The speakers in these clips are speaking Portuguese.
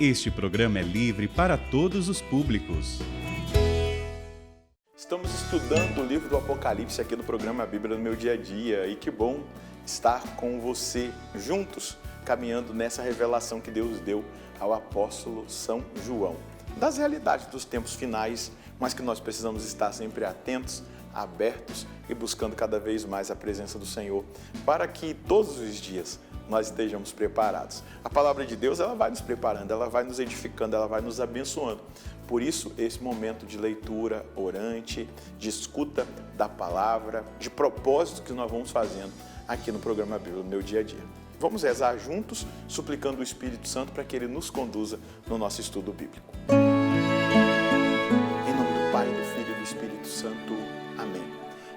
Este programa é livre para todos os públicos. Estamos estudando o livro do Apocalipse aqui no programa A Bíblia no Meu Dia a Dia. E que bom estar com você juntos, caminhando nessa revelação que Deus deu ao apóstolo São João. Das realidades dos tempos finais, mas que nós precisamos estar sempre atentos, abertos e buscando cada vez mais a presença do Senhor, para que todos os dias nós estejamos preparados. A palavra de Deus, ela vai nos preparando, ela vai nos edificando, ela vai nos abençoando. Por isso, esse momento de leitura orante, de escuta da palavra, de propósito que nós vamos fazendo aqui no programa Bíblia no Meu Dia a Dia. Vamos rezar juntos, suplicando o Espírito Santo para que Ele nos conduza no nosso estudo bíblico. Em nome do Pai, do Filho e do Espírito Santo. Amém.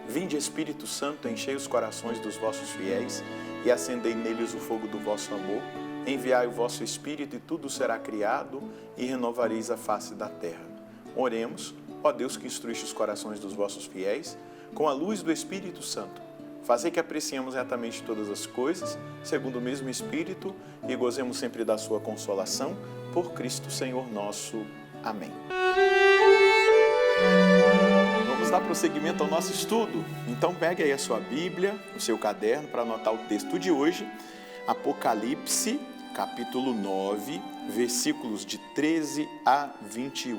Vinde, Espírito Santo, enchei os corações dos vossos fiéis e acendei neles o fogo do vosso amor. Enviai o vosso Espírito e tudo será criado e renovareis a face da terra. Oremos, ó Deus que instruíste os corações dos vossos fiéis, com a luz do Espírito Santo. Fazei que apreciemos retamente todas as coisas, segundo o mesmo Espírito, e gozemos sempre da sua consolação, por Cristo Senhor nosso. Amém. Vamos dar prosseguimento ao nosso estudo. Então pegue aí a sua Bíblia, o seu caderno, para anotar o texto de hoje. Apocalipse, capítulo 9, versículos de 13 a 21.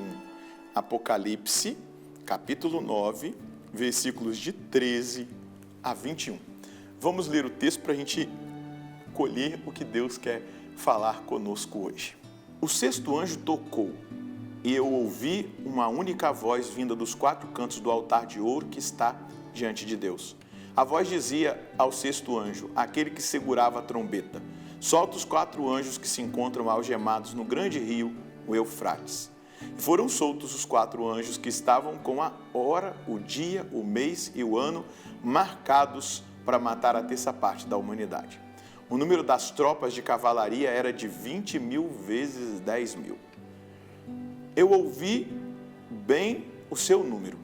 Apocalipse, capítulo 9, versículos de 13 a 21. Vamos ler o texto para a gente colher o que Deus quer falar conosco hoje. O sexto anjo tocou, e eu ouvi uma única voz vinda dos quatro cantos do altar de ouro que está diante de Deus. A voz dizia ao sexto anjo, aquele que segurava a trombeta: solta os quatro anjos que se encontram algemados no grande rio, o Eufrates. E foram soltos os quatro anjos que estavam com a hora, o dia, o mês e o ano marcados para matar a terça parte da humanidade. O número das tropas de cavalaria era de 20.000 vezes 10.000. Eu ouvi bem o seu número,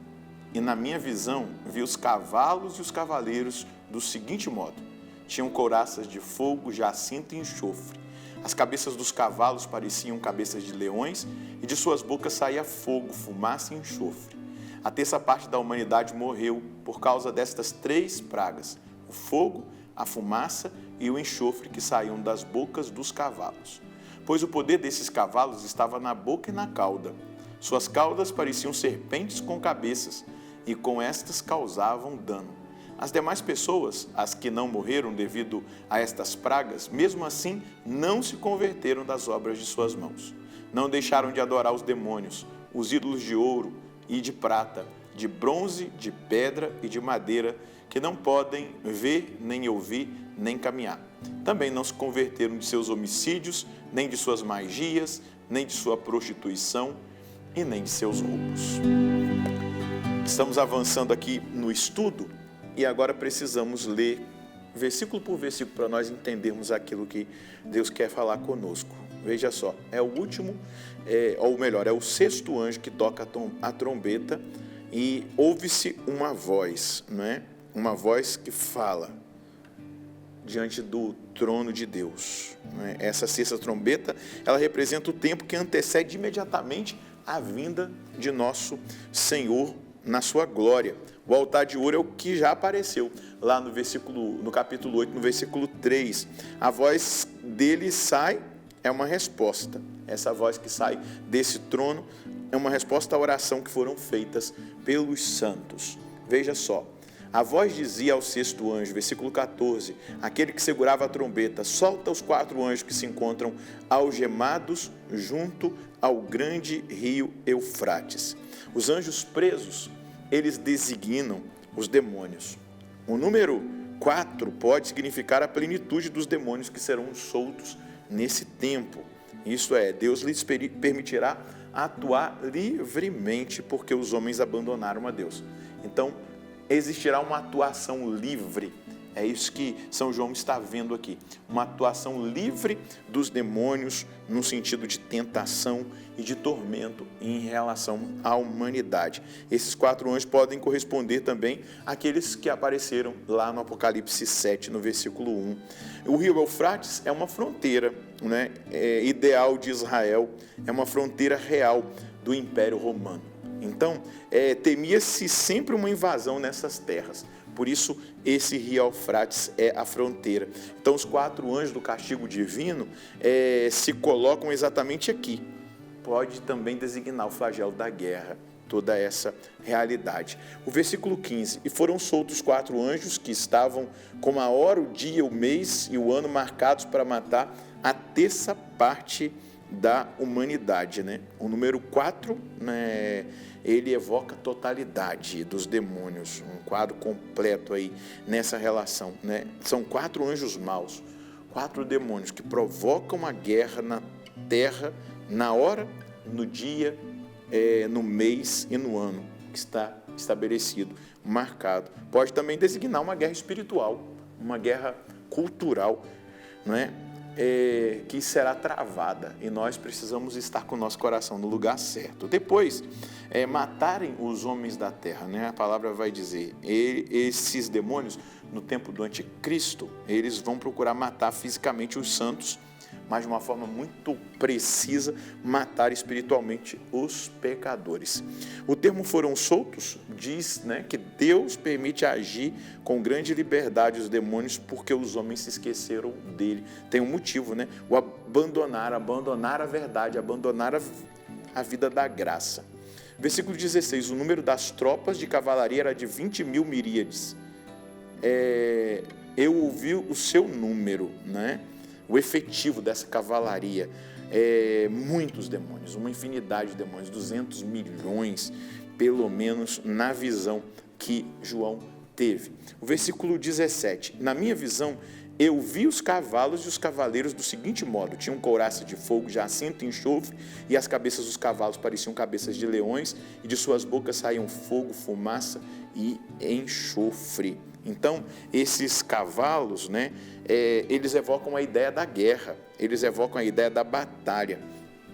e na minha visão vi os cavalos e os cavaleiros do seguinte modo: tinham couraças de fogo, jacinto e enxofre. As cabeças dos cavalos pareciam cabeças de leões, e de suas bocas saía fogo, fumaça e enxofre. A terça parte da humanidade morreu por causa destas três pragas: o fogo, a fumaça e o enxofre que saíam das bocas dos cavalos. Pois o poder desses cavalos estava na boca e na cauda. Suas caudas pareciam serpentes com cabeças, e com estas causavam dano. As demais pessoas, as que não morreram devido a estas pragas, mesmo assim não se converteram das obras de suas mãos. Não deixaram de adorar os demônios, os ídolos de ouro e de prata, de bronze, de pedra e de madeira, que não podem ver, nem ouvir, nem caminhar. Também não se converteram de seus homicídios, nem de suas magias, nem de sua prostituição e nem de seus roubos. Estamos avançando aqui no estudo e agora precisamos ler versículo por versículo para nós entendermos aquilo que Deus quer falar conosco. Veja só, é o último, ou melhor, é o sexto anjo que toca a trombeta e ouve-se uma voz, não é? Uma voz que fala diante do trono de Deus. Essa sexta trombeta, ela representa o tempo que antecede imediatamente a vinda de nosso Senhor na sua glória. O altar de ouro é o que já apareceu lá no capítulo 8, no versículo 3. A voz dele sai, é uma resposta. Essa voz que sai desse trono é uma resposta à oração que foram feitas pelos santos. Veja só. A voz dizia ao sexto anjo, versículo 14, aquele que segurava a trombeta: solta os quatro anjos que se encontram algemados junto ao grande rio Eufrates. Os anjos presos, eles designam os demônios. O número 4 pode significar a plenitude dos demônios que serão soltos nesse tempo. Isso é, Deus lhes permitirá atuar livremente porque os homens abandonaram a Deus. Então, existirá uma atuação livre É isso que São João está vendo aqui. Uma atuação livre dos demônios no sentido de tentação e de tormento em relação à humanidade. Esses 4 anjos podem corresponder também àqueles que apareceram lá no Apocalipse 7, no versículo 1. O rio Eufrates é uma fronteira, né, ideal de Israel, é uma fronteira real do Império Romano. Então, temia-se sempre uma invasão nessas terras. Por isso, esse rio Eufrates é a fronteira. Então, os 4 anjos do castigo divino se colocam exatamente aqui. Pode também designar o flagelo da guerra, toda essa realidade. O versículo 15: e foram soltos 4 anjos que estavam com a hora, o dia, o mês e o ano marcados para matar a terça parte da humanidade, né? O número 4, né, ele evoca a totalidade dos demônios, um quadro completo aí nessa relação, né? São 4 anjos maus, 4 demônios que provocam a guerra na terra, na hora, no dia, no mês e no ano que está estabelecido, marcado. Pode também designar uma guerra espiritual, uma guerra cultural, não é? Que será travada, e nós precisamos estar com o nosso coração no lugar certo. Depois, matarem os homens da terra, né? A palavra vai dizer, esses demônios, no tempo do anticristo, eles vão procurar matar fisicamente os santos, mas de uma forma muito precisa, matar espiritualmente os pecadores. O termo foram soltos diz, né, que Deus permite agir com grande liberdade os demônios porque os homens se esqueceram dele. Tem um motivo, né? O abandonar a verdade, abandonar a vida da graça. Versículo 16, o número das tropas de cavalaria era de 20.000 miríades. Eu ouvi o seu número, né? O efetivo dessa cavalaria, muitos demônios, uma infinidade de demônios, 200 milhões, pelo menos, na visão que João teve. O versículo 17, na minha visão, eu vi os cavalos e os cavaleiros do seguinte modo: tinham couraça de fogo, jacinto e enxofre, e as cabeças dos cavalos pareciam cabeças de leões, e de suas bocas saíam fogo, fumaça e enxofre. Então, esses cavalos, né, eles evocam a ideia da guerra, eles evocam a ideia da batalha.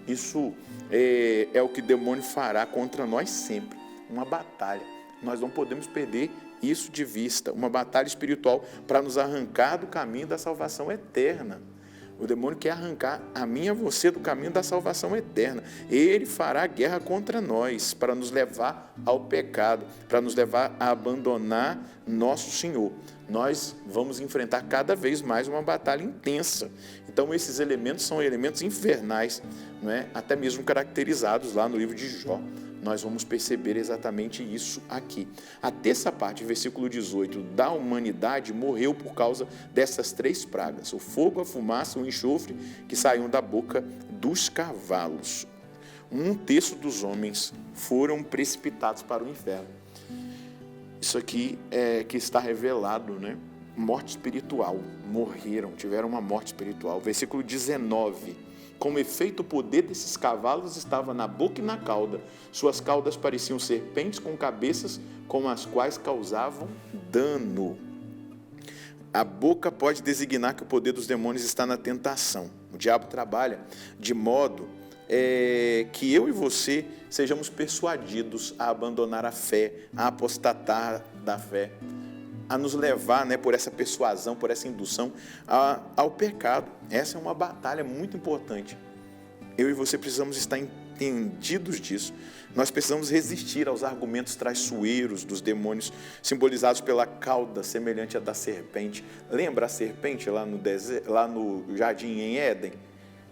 Isso é o que o demônio fará contra nós sempre, uma batalha. Nós não podemos perder isso de vista, uma batalha espiritual para nos arrancar do caminho da salvação eterna. O demônio quer arrancar a mim e a você do caminho da salvação eterna. Ele fará guerra contra nós para nos levar ao pecado, para nos levar a abandonar nosso Senhor. Nós vamos enfrentar cada vez mais uma batalha intensa. Então, esses elementos são elementos infernais, não é? Até mesmo caracterizados lá no livro de Jó. Nós vamos perceber exatamente isso aqui. A terça parte, versículo 18, da humanidade morreu por causa dessas 3 pragas: o fogo, a fumaça, o enxofre que saíam da boca dos cavalos. 1/3 dos homens foram precipitados para o inferno. Isso aqui é que está revelado, né? Morte espiritual, morreram, tiveram uma morte espiritual. Versículo 19, como efeito, o poder desses cavalos estava na boca e na cauda. Suas caudas pareciam serpentes com cabeças com as quais causavam dano. A boca pode designar que o poder dos demônios está na tentação. O diabo trabalha de modo que eu e você sejamos persuadidos a abandonar a fé, a apostatar da fé, a nos levar, né, por essa persuasão, por essa indução ao pecado. Essa é uma batalha muito importante. Eu e você precisamos estar entendidos disso. Nós precisamos resistir aos argumentos traiçoeiros dos demônios, simbolizados pela cauda semelhante à da serpente. Lembra a serpente lá no jardim em Éden?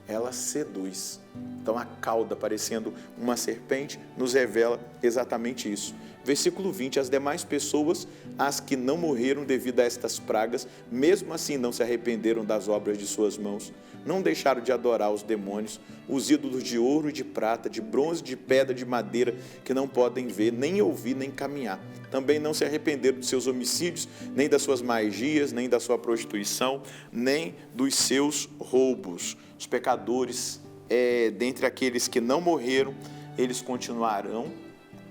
Ela seduz. Então, a cauda, parecendo uma serpente, nos revela exatamente isso. Versículo 20, as demais pessoas, as que não morreram devido a estas pragas, mesmo assim não se arrependeram das obras de suas mãos, não deixaram de adorar os demônios, os ídolos de ouro e de prata, de bronze, de pedra, de madeira, que não podem ver, nem ouvir, nem caminhar. Também não se arrependeram dos seus homicídios, nem das suas magias, nem da sua prostituição, nem dos seus roubos. Os pecadores, dentre aqueles que não morreram, eles continuarão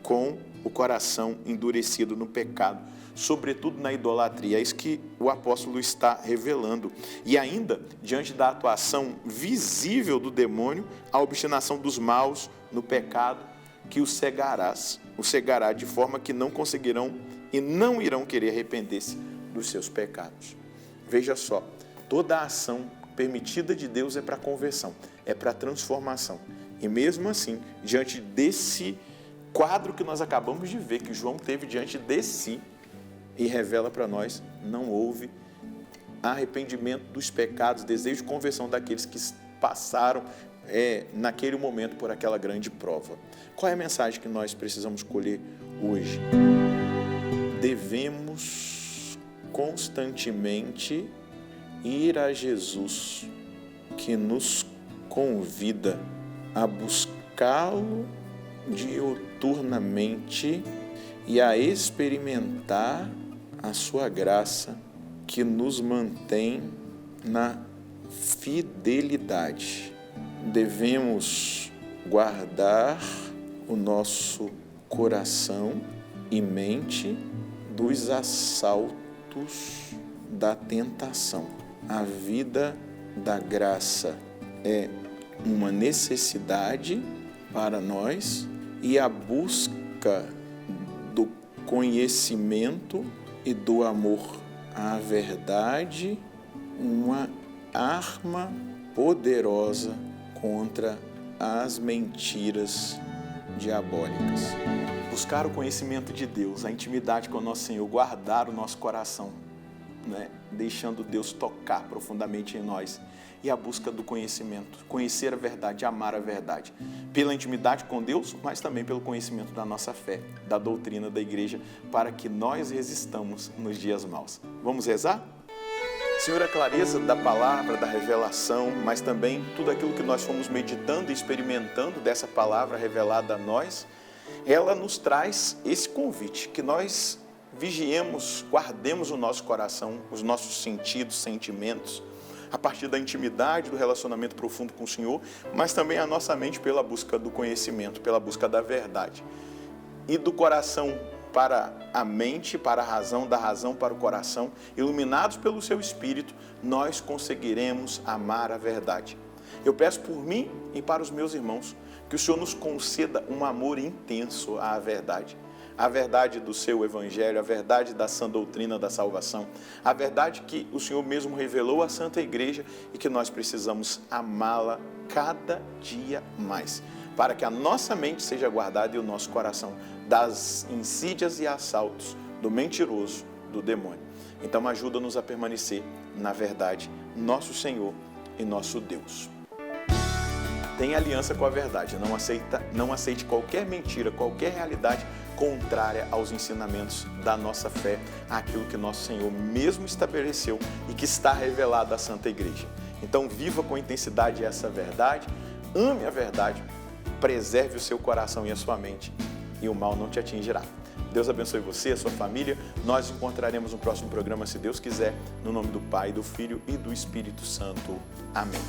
com o coração endurecido no pecado, sobretudo na idolatria. É isso que o apóstolo está revelando. E ainda, diante da atuação visível do demônio, a obstinação dos maus no pecado, que os cegará de forma que não conseguirão e não irão querer arrepender-se dos seus pecados. Veja só, toda a ação permitida de Deus é para conversão, é para transformação. E mesmo assim, diante desse quadro que nós acabamos de ver, que João teve diante de si, e revela para nós, não houve arrependimento dos pecados, desejo de conversão daqueles que passaram naquele momento por aquela grande prova. Qual é a mensagem que nós precisamos colher hoje? Devemos constantemente ir a Jesus, que nos convida a buscá-lo diuturnamente e a experimentar a sua graça, que nos mantém na fidelidade. Devemos guardar o nosso coração e mente dos assaltos da tentação. A vida da graça é uma necessidade para nós e a busca do conhecimento e do amor à verdade, uma arma poderosa contra as mentiras diabólicas. Buscar o conhecimento de Deus, a intimidade com o nosso Senhor, guardar o nosso coração, deixando Deus tocar profundamente em nós, e a busca do conhecimento, conhecer a verdade, amar a verdade, pela intimidade com Deus, mas também pelo conhecimento da nossa fé, da doutrina da igreja, para que nós resistamos nos dias maus. Vamos rezar? Senhor, a clareza da palavra, da revelação, mas também tudo aquilo que nós fomos meditando e experimentando dessa palavra revelada a nós, ela nos traz esse convite, que nós vigiemos, guardemos o nosso coração, os nossos sentidos, sentimentos, a partir da intimidade, do relacionamento profundo com o Senhor, mas também a nossa mente pela busca do conhecimento, pela busca da verdade. E do coração para a mente, para a razão, da razão para o coração, iluminados pelo Seu Espírito, nós conseguiremos amar a verdade. Eu peço por mim e para os meus irmãos, que o Senhor nos conceda um amor intenso à verdade. A verdade do seu Evangelho, a verdade da sã doutrina da salvação, a verdade que o Senhor mesmo revelou à Santa Igreja e que nós precisamos amá-la cada dia mais, para que a nossa mente seja guardada e o nosso coração das insídias e assaltos do mentiroso, do demônio. Então ajuda-nos a permanecer na verdade, nosso Senhor e nosso Deus. Tenha aliança com a verdade, não aceite qualquer mentira, qualquer realidade contrária aos ensinamentos da nossa fé, aquilo que nosso Senhor mesmo estabeleceu e que está revelado à Santa Igreja. Então viva com intensidade essa verdade, ame a verdade, preserve o seu coração e a sua mente e o mal não te atingirá. Deus abençoe você, a sua família. Nós nos encontraremos no próximo programa, se Deus quiser, no nome do Pai, do Filho e do Espírito Santo. Amém.